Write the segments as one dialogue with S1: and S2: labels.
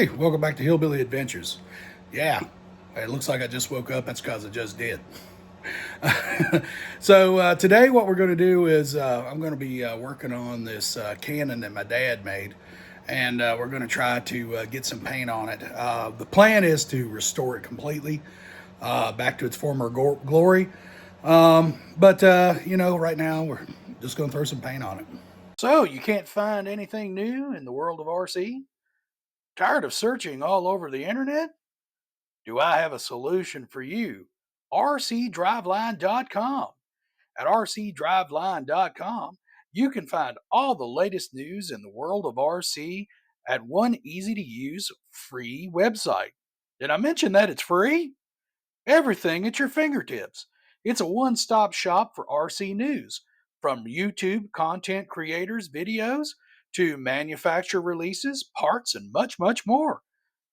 S1: Hey, welcome back to Hillbilly Adventures. Yeah, it looks like I just woke up. That's because I just did. So today what we're going to do is I'm going to be working on this cannon that my dad made. And we're going to try to get some paint on it. The plan is to restore it completely back to its former glory. But you know, right now we're just going to throw some paint on it. So you can't find anything new in the world of RC? Tired of searching all over the internet? Do I have a solution for you? RCDriveline.com. At RCDriveline.com, you can find all the latest news in the world of RC at one easy to use free website. Did I mention that it's free? Everything at your fingertips. It's a one stop shop for RC news, from YouTube content creators' videos to manufacturer releases, parts, and much, much more.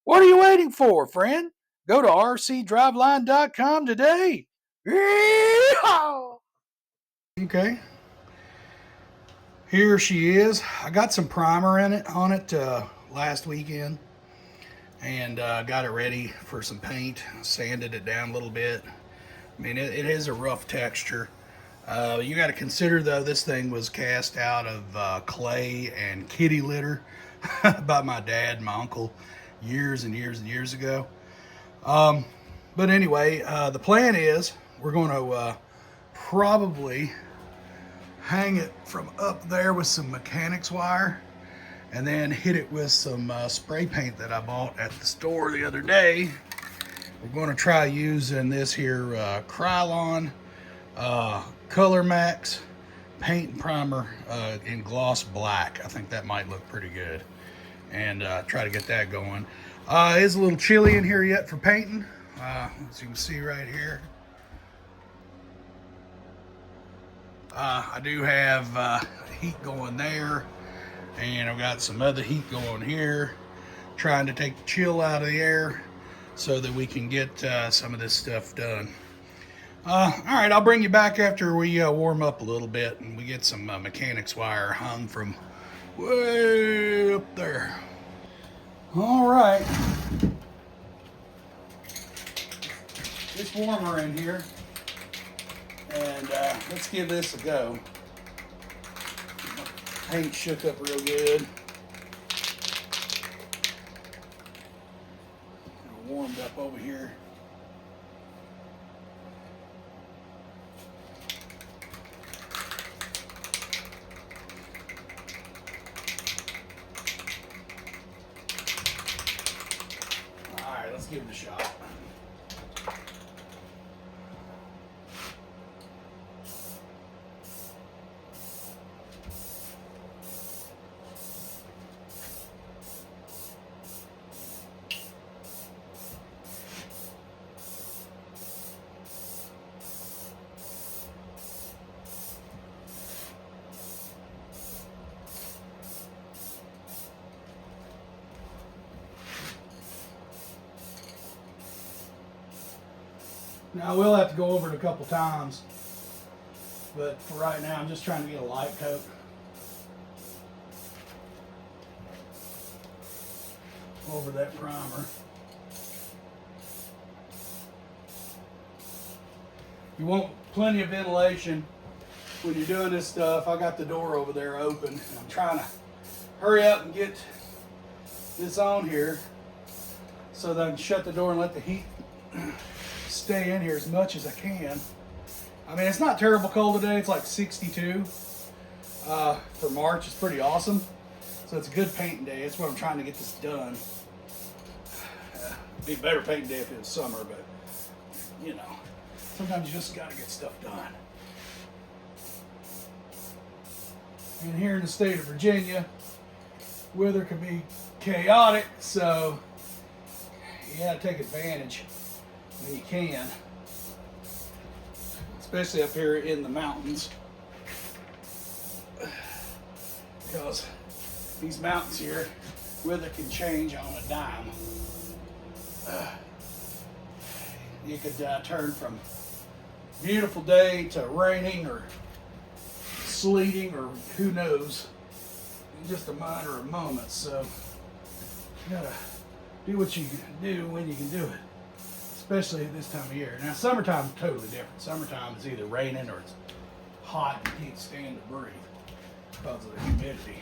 S1: What are you waiting for, friend? Go to rcdriveline.com today. Yeehaw! Okay, here she is. I got some primer on it last weekend, and got it ready for some paint. Sanded it down a little bit. I mean, it is a rough texture. You got to consider, though, this thing was cast out of clay and kitty litter by my dad and my uncle years and years and years ago. But anyway, the plan is we're going to probably hang it from up there with some mechanics wire, and then hit it with some spray paint that I bought at the store the other day. We're going to try using this here Krylon Color Max paint and primer in gloss black. I think that might look pretty good, and try to get that going. It is a little chilly in here yet for painting, as you can see right here. I do have heat going there, and I've got some other heat going here, trying to take the chill out of the air so that we can get some of this stuff done. All right, I'll bring you back after we warm up a little bit and we get some mechanics wire hung from way up there. All right, it's warmer in here, and let's give this a go. Paint shook up real good. Warmed up over here. All right, let's give it a shot. Now, I will have to go over it a couple times, but for right now, I'm just trying to get a light coat. Over that primer. You want plenty of ventilation when you're doing this stuff. I got the door over there open, and I'm trying to hurry up and get this on here so that I can shut the door and let the heat stay in here as much as I can. I mean, it's not terrible cold today. It's like 62 for March. It's pretty awesome. So it's a good painting day. That's what I'm trying to get this done. It'd be a better painting day if it was summer, but you know, sometimes you just gotta get stuff done. And here in the state of Virginia, weather can be chaotic, so you gotta take advantage when you can, especially up here in the mountains, because these mountains here, weather can change on a dime. You could turn from beautiful day to raining or sleeting or who knows in just a matter of moments. So you gotta do what you can do when you can do it, especially at this time of year. Now, summertime is totally different. Summertime is either raining or it's hot and you can't stand to breathe because of the humidity.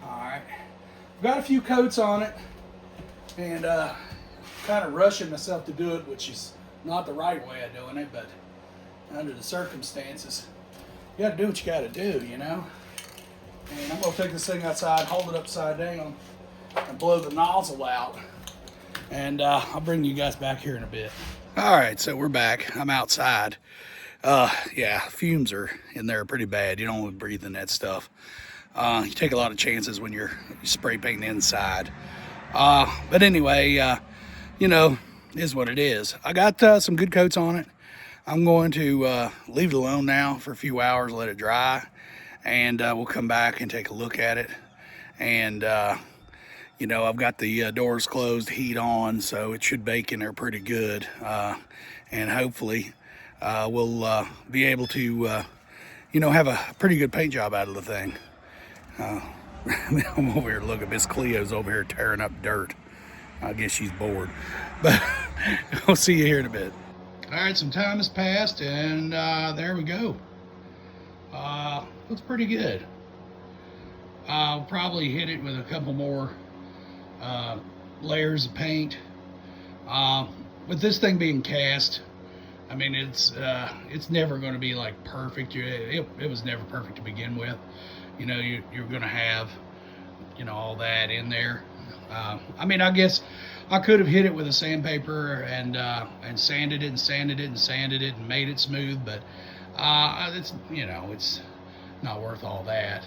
S1: Alright, got a few coats on it, and kind of rushing myself to do it, which is not the right way of doing it, but under the circumstances, you got to do what you got to do, you know. And I'm going to take this thing outside, hold it upside down, and blow the nozzle out. And I'll bring you guys back here in a bit. All right, so we're back. I'm outside. Yeah, fumes are in there pretty bad. You don't want to breathe in that stuff. You take a lot of chances when you're spray painting inside. But anyway, you know, is what it is. I got some good coats on it. I'm going to leave it alone now for a few hours, let it dry, and we'll come back and take a look at it. And you know, I've got the doors closed, heat on, so it should bake in there pretty good. And hopefully we'll be able to, you know, have a pretty good paint job out of the thing. I'm over here looking, Miss Cleo's over here tearing up dirt. I guess she's bored. But I'll see you here in a bit. All right, some time has passed, and there we go. Looks pretty good. I'll probably hit it with a couple more layers of paint. With this thing being cast, I mean, it's never going to be like perfect. It was never perfect to begin with. You know, you're going to have, you know, all that in there. I mean, I guess I could have hit it with a sandpaper and sanded it and sanded it and sanded it and made it smooth, but it's, you know, it's not worth all that.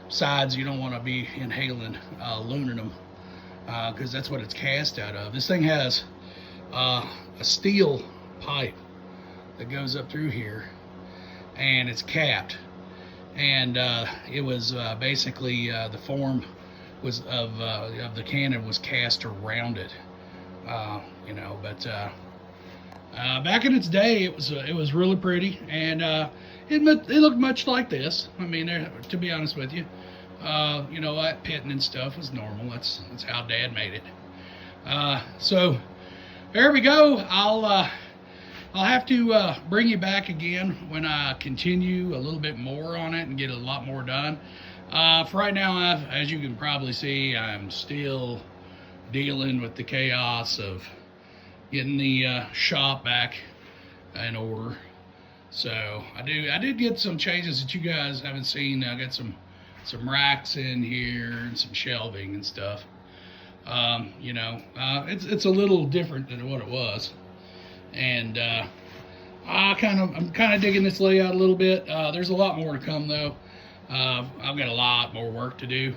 S1: Besides, you don't want to be inhaling aluminum because that's what it's cast out of. This thing has a steel pipe that goes up through here, and it's capped. And it was basically the form was of the cannon was cast around it, you know. But back in its day, it was really pretty, and it looked much like this. I mean, to be honest with you, you know, that pitting and stuff was normal. That's how Dad made it. So there we go. I'll have to bring you back again when I continue a little bit more on it and get a lot more done. For right now, as you can probably see, I'm still dealing with the chaos of getting the shop back in order. So I did get some changes that you guys haven't seen. I got some racks in here and some shelving and stuff. You know, it's a little different than what it was. And I'm kind of digging this layout a little bit. There's a lot more to come though. I've got a lot more work to do.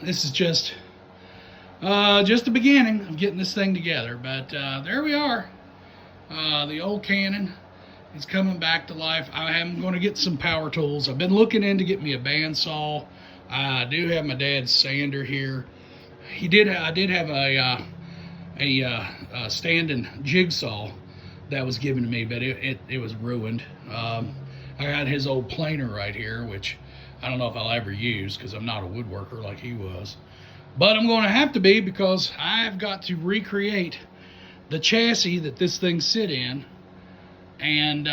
S1: This is just the beginning of getting this thing together. But there we are. The old cannon is coming back to life. I am going to get some power tools. I've been looking into getting me a bandsaw. I do have my dad's sander here. I did have a standing jigsaw that was given to me, but it was ruined. I got his old planer right here, which I don't know if I'll ever use because I'm not a woodworker like he was. But I'm going to have to be, because I've got to recreate the chassis that this thing sit in and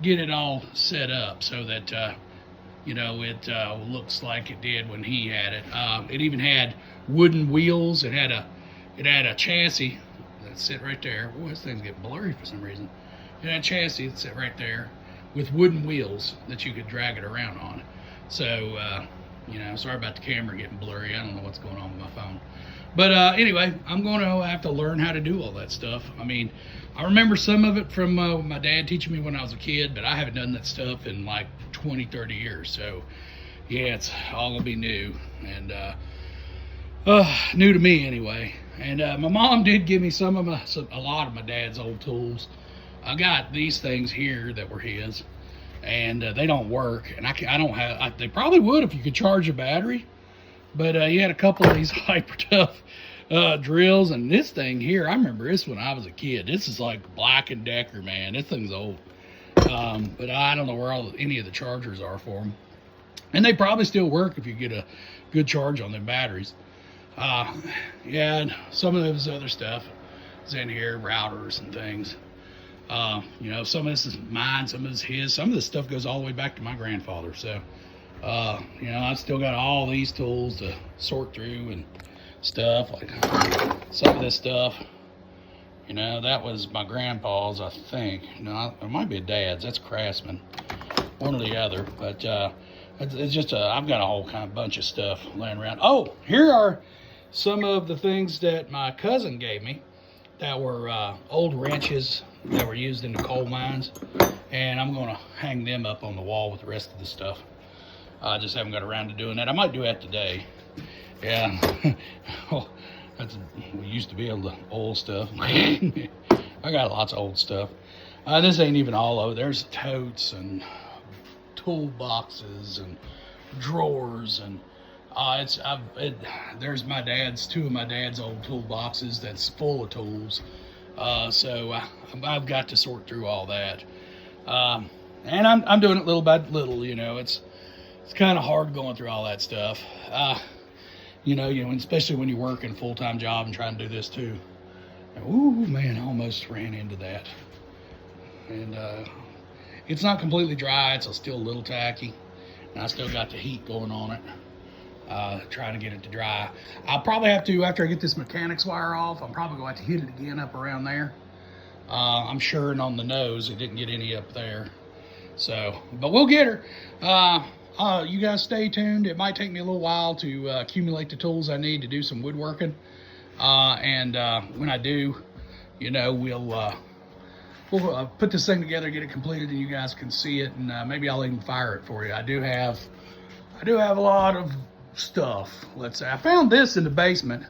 S1: get it all set up so that you know, it looks like it did when he had it. It even had wooden wheels. It had a chassis that sit right there. Boy, this thing's getting blurry for some reason. It had a chassis that sit right there with wooden wheels that you could drag it around on. So, you know, sorry about the camera getting blurry. I don't know what's going on with my phone. But anyway, I'm going to have to learn how to do all that stuff. I mean, I remember some of it from my dad teaching me when I was a kid, but I haven't done that stuff in like 20, 30 years. So, yeah, it's all going to be new. And new to me anyway. And my mom did give me a lot of my dad's old tools. I got these things here that were his, and they don't work. And I don't have. They probably would if you could charge a battery. But he had a couple of these Hyper Tough drills, and this thing here, I remember this when I was a kid. This is like Black & Decker, man. This thing's old. But I don't know where any of the chargers are for them. And they probably still work if you get a good charge on their batteries. Yeah, and some of this other stuff is in here, routers and things. You know, some of this is mine, some of this is his. Some of this stuff goes all the way back to my grandfather. So, you know, I still got all these tools to sort through and stuff. Like some of this stuff, you know, that was my grandpa's, I think. No, it might be a dad's. That's Craftsman, one or the other. But it's just I've got a whole kind of bunch of stuff laying around. Oh, here are some of the things that my cousin gave me that were old wrenches that were used in the coal mines, and I'm going to hang them up on the wall with the rest of the stuff. I just haven't got around to doing that. I might do that today. Yeah. Oh, we used to be able to old stuff. I got lots of old stuff. This ain't even all of it. There's totes and toolboxes and drawers, and there's two of my dad's old toolboxes that's full of tools. So I've got to sort through all that, and I'm doing it little by little. You know, it's kind of hard going through all that stuff. You know, especially when you're working a full-time job and trying to do this too. And, ooh, man, I almost ran into that. And it's not completely dry. It's still a little tacky, and I still got the heat going on it. Trying to get it to dry. I'll probably have to, after I get this mechanics wire off, I'm probably going to have to hit it again up around there. I'm sure, and on the nose, it didn't get any up there. So, but we'll get her. You guys stay tuned. It might take me a little while to accumulate the tools I need to do some woodworking. And when I do, you know, we'll put this thing together, get it completed, and you guys can see it, and maybe I'll even fire it for you. I do have a lot of stuff. Let's say I found this in the basement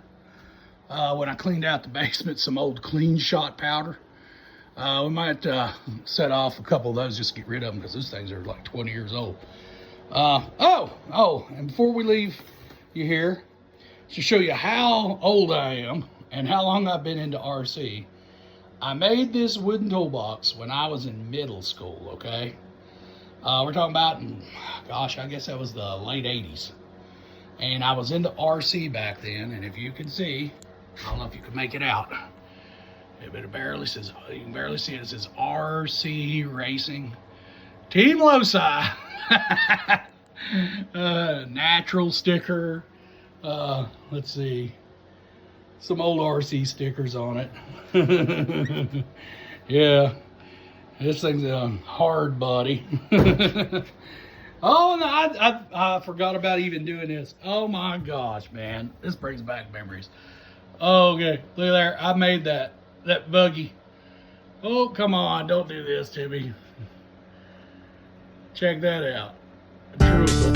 S1: when I cleaned out the basement, some old Clean Shot powder. We might set off a couple of those just to get rid of them, because those things are like 20 years old. And before we leave you here, to show you how old I am and how long I've been into RC, I made this wooden toolbox when I was in middle school, okay? We're talking about, gosh, I guess that was the late 80s. And I was into RC back then, and if you can see, I don't know if you can make it out. It barely says, you can barely see it. It says RC Racing Team Loci. Natural sticker. Let's see. Some old RC stickers on it. Yeah. This thing's a hard body. Oh, no, I forgot about even doing this. Oh my gosh, man. This brings back memories. Oh, okay, look there. I made that buggy. Oh, come on. Don't do this to me. Check that out. A true